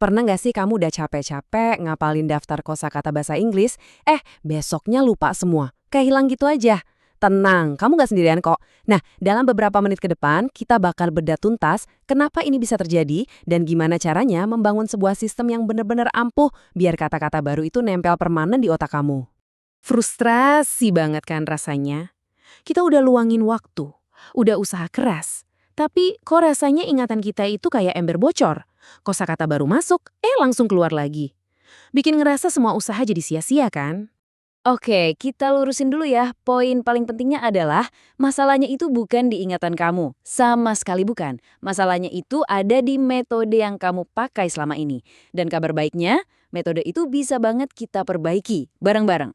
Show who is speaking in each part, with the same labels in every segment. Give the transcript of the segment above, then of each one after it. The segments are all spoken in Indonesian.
Speaker 1: Pernah nggak sih kamu udah capek-capek ngapalin daftar kosakata bahasa Inggris, besoknya lupa semua, kayak hilang gitu aja? Tenang, kamu nggak sendirian kok. Nah, dalam beberapa menit ke depan, kita bakal bedah tuntas kenapa ini bisa terjadi dan gimana caranya membangun sebuah sistem yang benar-benar ampuh biar kata-kata baru itu nempel permanen di otak kamu. Frustrasi banget kan rasanya? Kita udah luangin waktu, udah usaha keras, tapi kok rasanya ingatan kita itu kayak ember bocor? Kosakata baru masuk, langsung keluar lagi. Bikin ngerasa semua usaha jadi sia-sia kan? Oke, kita lurusin dulu ya. Poin paling pentingnya adalah masalahnya itu bukan di ingatan kamu. Sama sekali bukan. Masalahnya itu ada di metode yang kamu pakai selama ini. Dan kabar baiknya, metode itu bisa banget kita perbaiki bareng-bareng.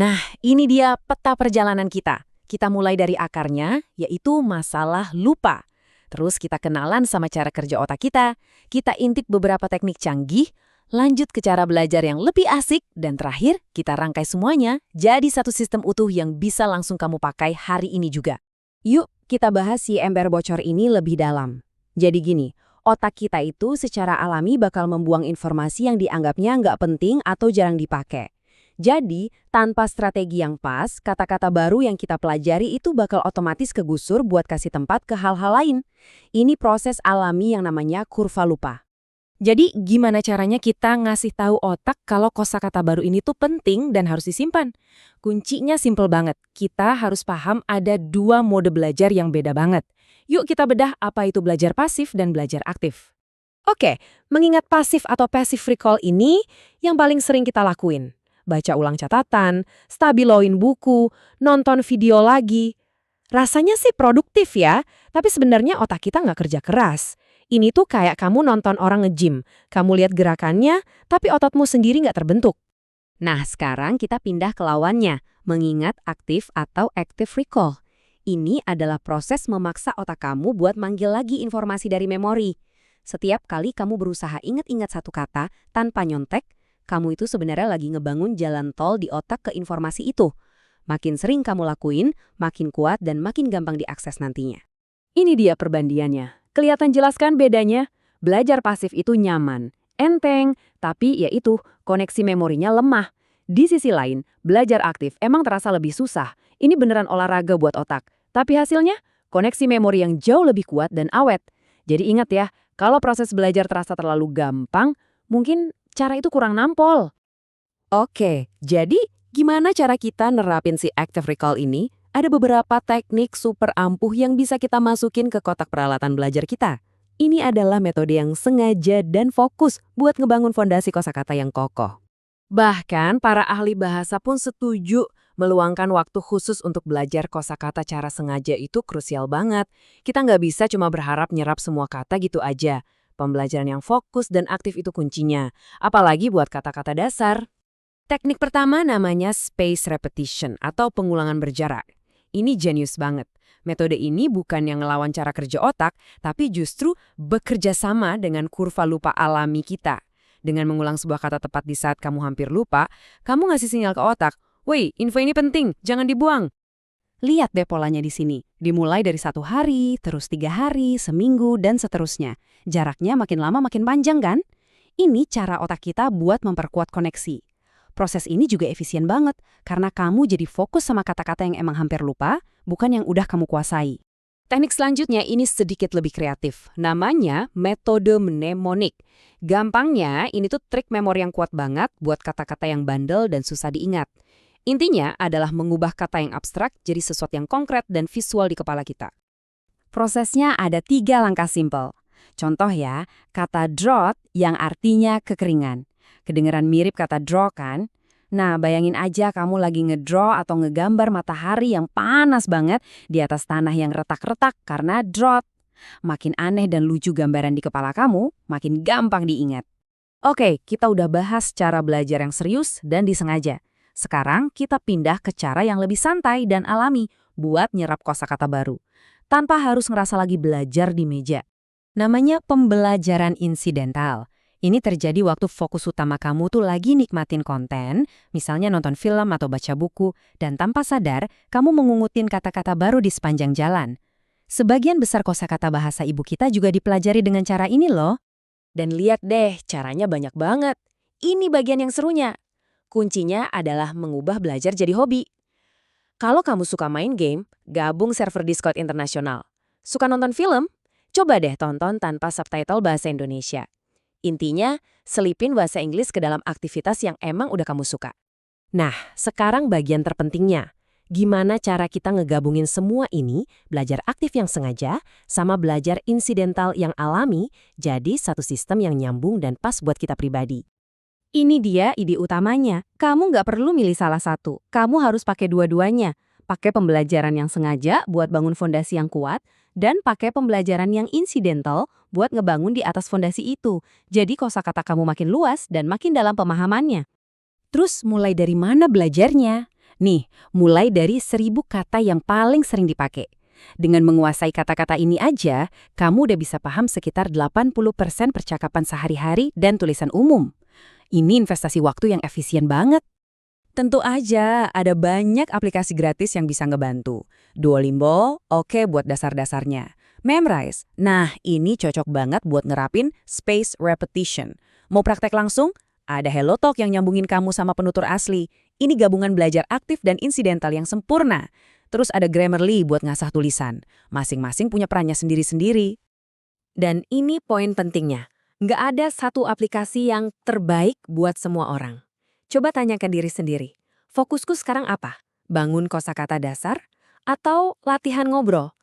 Speaker 1: Nah, ini dia peta perjalanan kita. Kita mulai dari akarnya, yaitu masalah lupa. Terus kita kenalan sama cara kerja otak kita intip beberapa teknik canggih, lanjut ke cara belajar yang lebih asik, dan terakhir kita rangkai semuanya jadi satu sistem utuh yang bisa langsung kamu pakai hari ini juga. Yuk, kita bahas si ember bocor ini lebih dalam. Jadi gini, otak kita itu secara alami bakal membuang informasi yang dianggapnya nggak penting atau jarang dipakai. Jadi, tanpa strategi yang pas, kata-kata baru yang kita pelajari itu bakal otomatis kegusur buat kasih tempat ke hal-hal lain. Ini proses alami yang namanya kurva lupa. Jadi, gimana caranya kita ngasih tahu otak kalau kosakata baru ini tuh penting dan harus disimpan? Kuncinya simple banget. Kita harus paham ada dua mode belajar yang beda banget. Yuk kita bedah apa itu belajar pasif dan belajar aktif. Oke, mengingat pasif atau passive recall ini yang paling sering kita lakuin. Baca ulang catatan, stabiloin buku, nonton video lagi. Rasanya sih produktif ya, tapi sebenarnya otak kita nggak kerja keras. Ini tuh kayak kamu nonton orang nge-gym. Kamu lihat gerakannya, tapi ototmu sendiri nggak terbentuk. Nah, sekarang kita pindah ke lawannya, mengingat aktif atau active recall. Ini adalah proses memaksa otak kamu buat manggil lagi informasi dari memori. Setiap kali kamu berusaha ingat-ingat satu kata tanpa nyontek, kamu itu sebenarnya lagi ngebangun jalan tol di otak ke informasi itu. Makin sering kamu lakuin, makin kuat dan makin gampang diakses nantinya. Ini dia perbandingannya. Kelihatan jelas kan bedanya? Belajar pasif itu nyaman, enteng, tapi yaitu koneksi memorinya lemah. Di sisi lain, belajar aktif emang terasa lebih susah. Ini beneran olahraga buat otak. Tapi hasilnya, koneksi memori yang jauh lebih kuat dan awet. Jadi ingat ya, kalau proses belajar terasa terlalu gampang, mungkin cara itu kurang nampol. Oke, jadi gimana cara kita nerapin si active recall ini? Ada beberapa teknik super ampuh yang bisa kita masukin ke kotak peralatan belajar kita. Ini adalah metode yang sengaja dan fokus buat ngebangun fondasi kosakata yang kokoh. Bahkan para ahli bahasa pun setuju meluangkan waktu khusus untuk belajar kosakata cara sengaja itu krusial banget. Kita nggak bisa cuma berharap nyerap semua kata gitu aja. Pembelajaran yang fokus dan aktif itu kuncinya, apalagi buat kata-kata dasar. Teknik pertama namanya space repetition atau pengulangan berjarak. Ini jenius banget. Metode ini bukan yang ngelawan cara kerja otak, tapi justru bekerja sama dengan kurva lupa alami kita. Dengan mengulang sebuah kata tepat di saat kamu hampir lupa, kamu ngasih sinyal ke otak, "Woi, info ini penting, jangan dibuang." Lihat deh polanya di sini. Dimulai dari 1 hari, terus 3 hari, seminggu, dan seterusnya. Jaraknya makin lama makin panjang kan? Ini cara otak kita buat memperkuat koneksi. Proses ini juga efisien banget, karena kamu jadi fokus sama kata-kata yang emang hampir lupa, bukan yang udah kamu kuasai. Teknik selanjutnya ini sedikit lebih kreatif. Namanya metode mnemonik. Gampangnya, ini tuh trik memori yang kuat banget buat kata-kata yang bandel dan susah diingat. Intinya adalah mengubah kata yang abstrak jadi sesuatu yang konkret dan visual di kepala kita. Prosesnya ada 3 langkah simpel. Contoh ya, kata drought yang artinya kekeringan. Kedengeran mirip kata draw kan? Nah, bayangin aja kamu lagi ngedraw atau ngegambar matahari yang panas banget di atas tanah yang retak-retak karena drought. Makin aneh dan lucu gambaran di kepala kamu, makin gampang diingat. Oke, kita udah bahas cara belajar yang serius dan disengaja. Sekarang kita pindah ke cara yang lebih santai dan alami buat nyerap kosakata baru, tanpa harus ngerasa lagi belajar di meja. Namanya pembelajaran insidental. Ini terjadi waktu fokus utama kamu tuh lagi nikmatin konten, misalnya nonton film atau baca buku, dan tanpa sadar kamu mengungutin kata-kata baru di sepanjang jalan. Sebagian besar kosakata bahasa ibu kita juga dipelajari dengan cara ini loh.
Speaker 2: Dan lihat deh, caranya banyak banget. Ini bagian yang serunya. Kuncinya adalah mengubah belajar jadi hobi. Kalau kamu suka main game, gabung server Discord internasional. Suka nonton film? Coba deh tonton tanpa subtitle bahasa Indonesia. Intinya, selipin bahasa Inggris ke dalam aktivitas yang emang udah kamu suka.
Speaker 1: Nah, sekarang bagian terpentingnya. Gimana cara kita ngegabungin semua ini, belajar aktif yang sengaja, sama belajar insidental yang alami, jadi satu sistem yang nyambung dan pas buat kita pribadi.
Speaker 2: Ini dia ide utamanya. Kamu nggak perlu milih salah satu. Kamu harus pakai dua-duanya. Pakai pembelajaran yang sengaja buat bangun fondasi yang kuat, dan pakai pembelajaran yang insidental buat ngebangun di atas fondasi itu. Jadi kosakata kamu makin luas dan makin dalam pemahamannya.
Speaker 1: Terus mulai dari mana belajarnya? Nih, mulai dari 1.000 kata yang paling sering dipakai. Dengan menguasai kata-kata ini aja, kamu udah bisa paham sekitar 80% percakapan sehari-hari dan tulisan umum. Ini investasi waktu yang efisien banget. Tentu aja, ada banyak aplikasi gratis yang bisa ngebantu. Duolingo, oke buat dasar-dasarnya. Memrise, nah ini cocok banget buat ngerapin space repetition. Mau praktek langsung? Ada HelloTalk yang nyambungin kamu sama penutur asli. Ini gabungan belajar aktif dan insidental yang sempurna. Terus ada Grammarly buat ngasah tulisan. Masing-masing punya perannya sendiri-sendiri. Dan ini poin pentingnya. Nggak ada satu aplikasi yang terbaik buat semua orang. Coba tanyakan diri sendiri. Fokusku sekarang apa? Bangun kosakata dasar? Atau latihan ngobrol?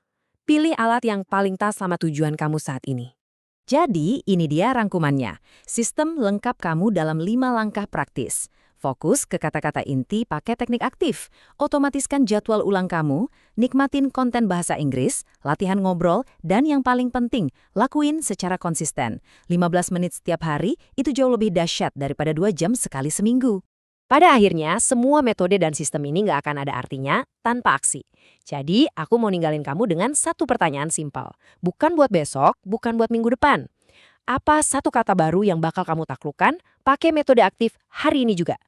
Speaker 1: Pilih alat yang paling tas sama tujuan kamu saat ini. Jadi, ini dia rangkumannya. Sistem lengkap kamu dalam 5 langkah praktis. Fokus ke kata-kata inti pakai teknik aktif. Otomatiskan jadwal ulang kamu, nikmatin konten bahasa Inggris, latihan ngobrol, dan yang paling penting, lakuin secara konsisten. 15 menit setiap hari itu jauh lebih dahsyat daripada 2 jam sekali seminggu. Pada akhirnya, semua metode dan sistem ini nggak akan ada artinya tanpa aksi. Jadi, aku mau ninggalin kamu dengan satu pertanyaan simpel. Bukan buat besok, bukan buat minggu depan. Apa satu kata baru yang bakal kamu taklukkan pakai metode aktif hari ini juga?